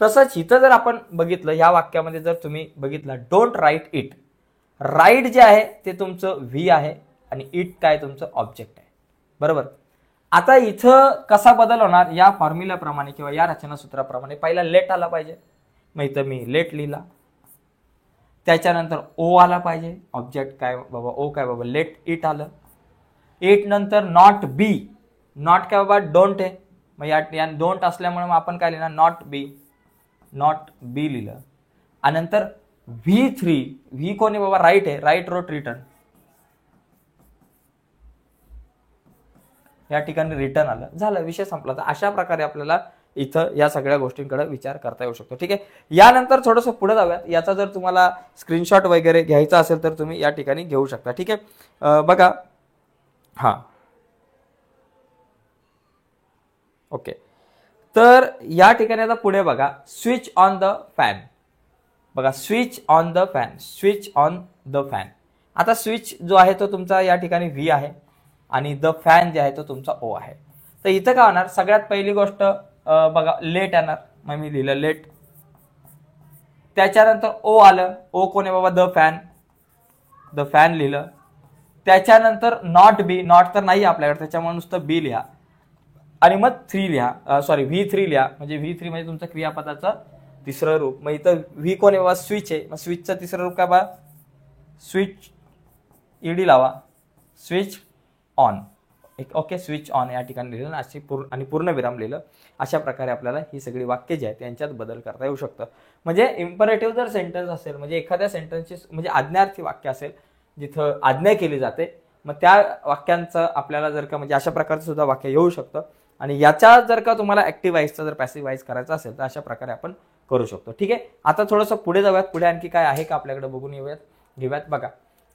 तसंच इथं जर आपण बघितलं या वाक्यामध्ये जर तुम्ही बघितलं, डोंट राईट इट, राईट जे आहे ते तुमचं व्ही आहे आणि इट काय तुमचं ऑब्जेक्ट आहे. बरोबर. आता इथं कसा बदल होणार, या फॉर्म्युल्याप्रमाणे किंवा या रचनासूत्राप्रमाणे पहिला लेट आला पाहिजे. मग इथं मी लेट लिहिला, त्याच्यानंतर ओ आला पाहिजे, ऑब्जेक्ट काय बाबा, ओ काय बाबा, लेट इट आलं. इट नंतर नॉट बी, नॉट काय बाबा डोंट आहे, मग या डोंट असल्यामुळे मग आपण काय लिहिणार, नॉट बी लिहिलं. आणि नंतर V3, व्ही कोणी बाबा, राईट आहे, राईट रोट रिटर्न, या ठिकाणी रिटर्न आलं, झालं, विषय संपला. तर अशा प्रकारे आपल्याला इथं या सगळ्या गोष्टींकडे विचार करता येऊ शकतो. ठीक आहे, यानंतर थोडंसं पुढे जाऊयात. याचा जर तुम्हाला स्क्रीनशॉट वगैरे घ्यायचा असेल तर तुम्ही या ठिकाणी घेऊ शकता. ठीक आहे, बघा हां, ओके. तर या ठिकाणी आता पुढे बघा, स्विच ऑन द फॅन. बघा switch on the fan, switch on the fan. आता स्विच जो आहे तो तुमचा या ठिकाणी व्ही आहे, आणि द फॅन जे आहे तो तुमचा ओ आहे. तर इथं काय होणार, सगळ्यात पहिली गोष्ट बघा लेट येणार, मग मी लिहिलं लेट. त्याच्यानंतर ओ आलं, ओ कोण आहे बाबा, द फॅन लिहिलं. त्याच्यानंतर नॉट बी, नॉट तर नाही आपल्याकडे त्याच्यामुळे नुसतं बी लिहा, आणि मग V3 लिहा, म्हणजे V3 म्हणजे तुमचं क्रियापदाचं तिसरं रूप. मग इथं व्ही कोण आहे बाबा, स्विच आहे, मग स्विचचं तिसरं रूप काय बा, स्विच ईडी लावा, switch on. Okay, switch on या ठिकाणी लिहिलं आणि पूर्ण विराम लिहिलं. अशा प्रकारे आपल्याला ही सगळी वाक्य जी आहेत त्यांच्यात बदल करता येऊ शकतं. म्हणजे इम्परेटिव्ह जर सेंटेन्स असेल, म्हणजे एखाद्या सेंटेन्सची म्हणजे आज्ञार्थी वाक्य असेल जिथं आज्ञा केली जाते, मग त्या वाक्यांचं आपल्याला जर का म्हणजे अशा प्रकारचं सुद्धा वाक्य येऊ शकतं. आणि याच्या जर का तुम्हाला ऍक्टिव्हाइजचा जर पॅसिव्हाइज करायचा असेल तर अशा प्रकारे आपण करू शकतो. ठीक आहे, आता थोडंसं पुढे जाऊयात, पुढे आणखी काय आहे का आपल्याकडे बघून घेऊयात. बघा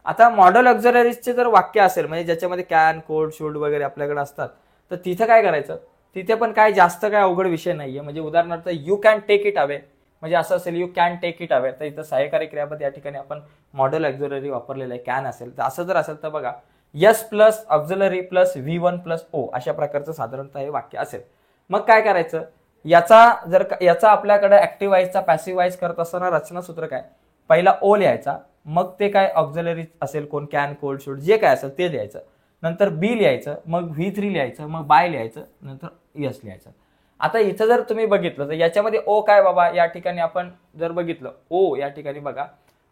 आता मॉडल ऑक्झिलरीजचे जर वाक्य असेल, म्हणजे ज्याच्यामध्ये कॅन, कोड, शुड वगैरे आपल्याकडे असतात, तर तिथं काय करायचं, तिथे पण काय जास्त काय अवघड विषय नाहीये. म्हणजे उदाहरणार्थ you can take it away, म्हणजे असं असेल you can take it away, तर इथं सहाय्यकारी क्रियापद या ठिकाणी आपण मॉडल ऑक्झिलरी वापरलेलं आहे, कॅन असेल तर. असं जर असेल तर बघा S plus auxiliary plus V1 plus O, अशा प्रकारचं साधारणतः हे वाक्य असेल. मग काय करायचं, याचा आपल्याकडे ऍक्टिव्हाइजचा पॅसिव्हाइज करत असताना रचनासूत्र काय, पहिला ओ लिहायचा, मग ते काय ऑक्झिलरी असेल कोण, कॅन, कोल्ड, शूड जे काय असेल ते लिहायचं, नंतर बी लिहायचं, मग V3 लिहायचं, मग बाय लिहायचं, नंतर यस लिहायचं. आता इथं जर तुम्ही बघितलं तर याच्यामध्ये ओ काय बाबा, या ठिकाणी आपण जर बघितलं ओ या ठिकाणी बघा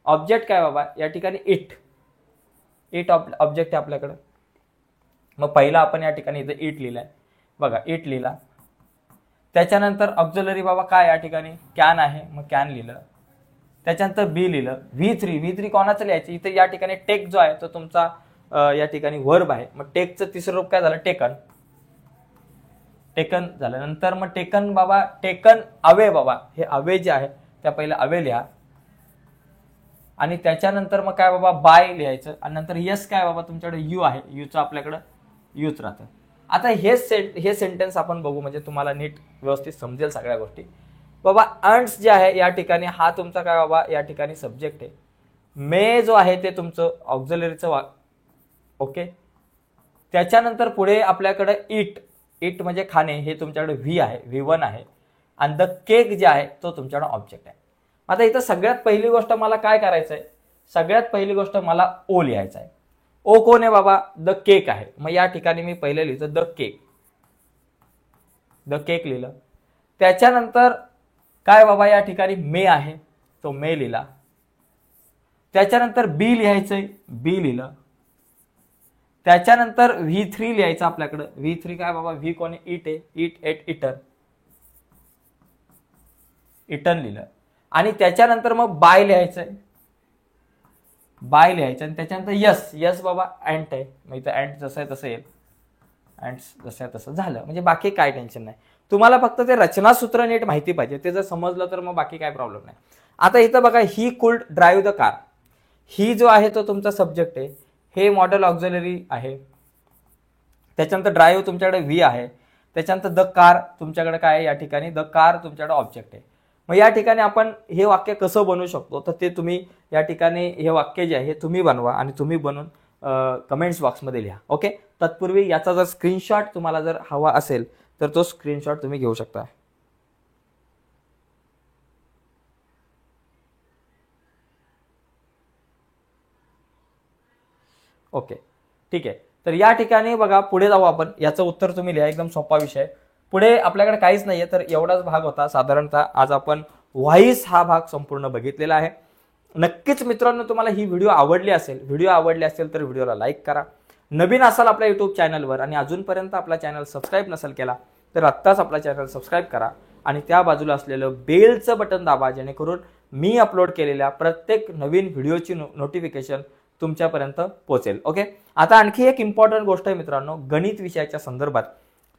ऑब्जेक्ट काय बाबा, या ठिकाणी इट ऑब्जेक्ट आहे आपल्याकडं. मग पहिला आपण या ठिकाणी इथं इट लिहिलाय, बघा इट लिहिला. त्याच्यानंतर ऑक्झिलरी बाबा काय या ठिकाणी कॅन आहे, मग कॅन लिहिलं. त्याच्यानंतर बी लिहिलं. V3 कोणाचं लिहायचं, इथे या ठिकाणी टेक जो आहे तो तुमचा या ठिकाणी वर्ब आहे, मग टेकचं तिसरं रूप काय झालं, टेकन झालं. नंतर मग टेकन बाबा, टेकन अवे बाबा, हे अवे जे आहे त्या पहिले अवे लिहा. आणि त्याच्यानंतर मग काय बाबा बाय लिहायचं. आणि नंतर यस काय बाबा तुमच्याकडे यू आहे, यूचं आपल्याकडं यूच राहतं. आता हे सेंटेन्स आपण बघू म्हणजे तुम्हाला नीट व्यवस्थित समजेल सगळ्या गोष्टी. बाबा अंड्स जे आहे या ठिकाणी हा तुमचा काय बाबा या ठिकाणी सब्जेक्ट आहे. मे जो आहे ते तुमचं ऑक्झिलरीचं ओके. त्याच्यानंतर पुढे आपल्याकडे इट म्हणजे खाणे हे तुमच्याकडे व्ही आहे, V1 आहे. आणि द केक जे आहे तो तुमच्याकडे ऑब्जेक्ट आहे. आता इथं सगळ्यात पहिली गोष्ट मला काय करायचं आहे, सगळ्यात पहिली गोष्ट मला ओ लिहायचं आहे. ओ कोण आहे बाबा, द केक आहे. मग या ठिकाणी मी पहिले लिहितो द केक लिहिलं. त्याच्यानंतर काय बाबा या ठिकाणी मे आहे तो मे लिहिला. त्याच्यानंतर बी लिहायचंय, बी लिहिलं. त्याच्यानंतर V3 लिहायचं आपल्याकडं. V3 काय बाबा, व्ही कोण आहे, इट आहे, इटन लिहिलं. आणि त्याच्यानंतर मग बाय लिहायचंय, आणि त्याच्यानंतर यस बाबा अँट आहे. मग इथं अँट जसं आहे तसं येईल, अँट जसं आहे तसं झालं. म्हणजे बाकी काय टेन्शन नाही. तुम्हाला फक्त ते रचनासूत्र नीट माहिती पाहिजे, ते जर समजलं तर मग बाकी काय प्रॉब्लेम नाही. आता इथं बघा he could drive the car, ही जो आहे तो तुमचा सब्जेक्ट आहे. हे मॉडेल ऑक्झिलरी आहे. त्याच्यानंतर ड्राईव्ह तुमच्याकडे व्ही आहे. त्याच्यानंतर द कार तुमच्याकडे काय आहे या ठिकाणी, द कार तुमच्याकडे ऑब्जेक्ट आहे. मग या ठिकाणी आपण हे वाक्य कसं बनवू शकतो, तर ते तुम्ही या ठिकाणी हे वाक्य जे आहे हे तुम्ही बनवा आणि तुम्ही बनवून कमेंट्स बॉक्समध्ये लिहा. ओके. तत्पूर्वी याचा जर स्क्रीनशॉट तुम्हाला जर हवा असेल तर तो स्क्रीनशॉट तुम्ही घेऊ शकता. ओके ठीक आहे. तर या ठिकाणी बघा पुढे जाऊ आपण. याचं उत्तर तुम्ही लिहा, एकदम सोपा विषय. पुढे आपल्याकडे काहीच नाहीये, तर एवढाच भाग होता साधारणतः. आज आपण व्हॉइस हा भाग संपूर्ण बघितलेला आहे. नक्कीच मित्रांनो तुम्हाला ही व्हिडिओ आवडली असेल तर व्हिडिओला लाईक करा. नवीन असाल आपल्या युट्यूब चॅनलवर आणि अजूनपर्यंत आपला चॅनल सबस्क्राईब नसेल केला तर आत्ताच आपला चॅनल सबस्क्राईब करा आणि त्या बाजूला असलेलं बेलचं बटन दाबा, जेणेकरून मी अपलोड केलेल्या प्रत्येक नवीन व्हिडिओची नोटिफिकेशन तुमच्यापर्यंत पोहोचेल. ओके. आता आणखी एक इम्पॉर्टंट गोष्ट आहे मित्रांनो, गणित विषयाच्या संदर्भात.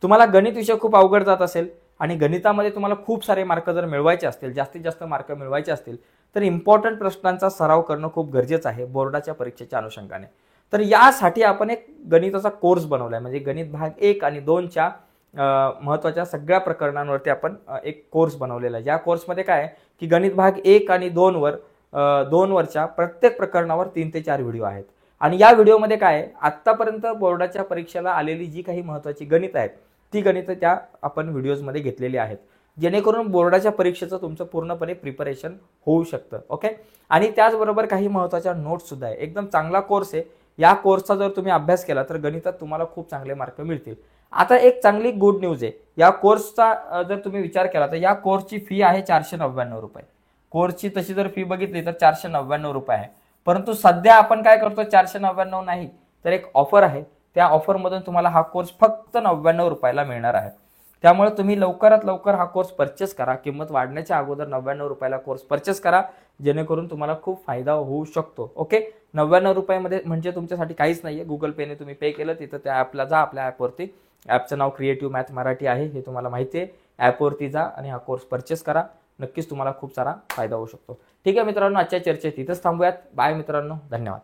तुम्हाला गणित विषय खूप अवघड जात असेल आणि गणितामध्ये तुम्हाला खूप सारे मार्क जर मिळवायचे असतील, जास्तीत जास्त मार्क मिळवायचे असतील, तर इम्पॉर्टंट प्रश्नांचा सराव करणं खूप गरजेचं आहे बोर्डाच्या परीक्षेच्या अनुषंगाने. तर यासाठी आपण एक गणिताचा कोर्स बनवलाय, म्हणजे गणित भाग 1 आणि 2च्या महत्त्वाच्या सगळ्या प्रकरणांवरती आपण एक कोर्स बनवलेला आहे. या कोर्समध्ये काय आहे की गणित भाग 1 आणि 2 वरच्या प्रत्येक प्रकरणावर 3 ते 4 व्हिडिओ आहेत. आणि या व्हिडिओमध्ये काय आहे, आत्तापर्यंत बोर्डाच्या परीक्षेला आलेली जी काही महत्त्वाची गणित आहेत ती गणितं त्या आपण व्हिडिओजमध्ये घेतलेली आहेत, जेणेकरून बोर्डाच्या परीक्षेचं तुमचं पूर्णपणे प्रिपरेशन होऊ शकतं. ओके. आणि त्याचबरोबर काही महत्त्वाच्या नोट्स सुद्धा आहे. एकदम चांगला कोर्स आहे. या कोर्सचा जर तुम्ही अभ्यास केला तर गणितात तुम्हाला खूप चांगले मार्क मिळतील. आता एक चांगली गुड न्यूज आहे, या कोर्सचा जर तुम्ही विचार केला तर या कोर्सची फी आहे 499 रुपये. कोर्सची तशी जर फी बघितली तर 499 रुपये आहे. परंतु सध्या आपण काय करतो, 499 नाही तर एक ऑफर आहे. त्या ऑफरमधून तुम्हाला हा कोर्स फक्त 99 रुपयाला मिळणार आहे. त्यामुळे तुम्ही लवकरात लवकर हा कोर्स परचेस करा. किंमत वाढण्याच्या अगोदर 99 रुपयाला कोर्स परचेस करा, जेणेकरून तुम्हाला खूप फायदा होऊ शकतो. ओके. 99 रुपयामध्ये म्हणजे तुमच्यासाठी काहीच नाहीये. गुगल पेने तुम्ही पे केलं, तिथं त्या ॲपला जा, आपल्या ॲपवरती. ॲपचं नाव क्रिएटिव्ह मॅथ मराठी आहे, हे तुम्हाला माहिती आहे. ॲपवरती जा आणि हा कोर्स परचेस करा. नक्कीच तुम्हाला खूप सारा फायदा होऊ शकतो. ठीक आहे मित्रांनो, आजच्या चर्चेत इथंच थांबूयात. बाय मित्रांनो, धन्यवाद.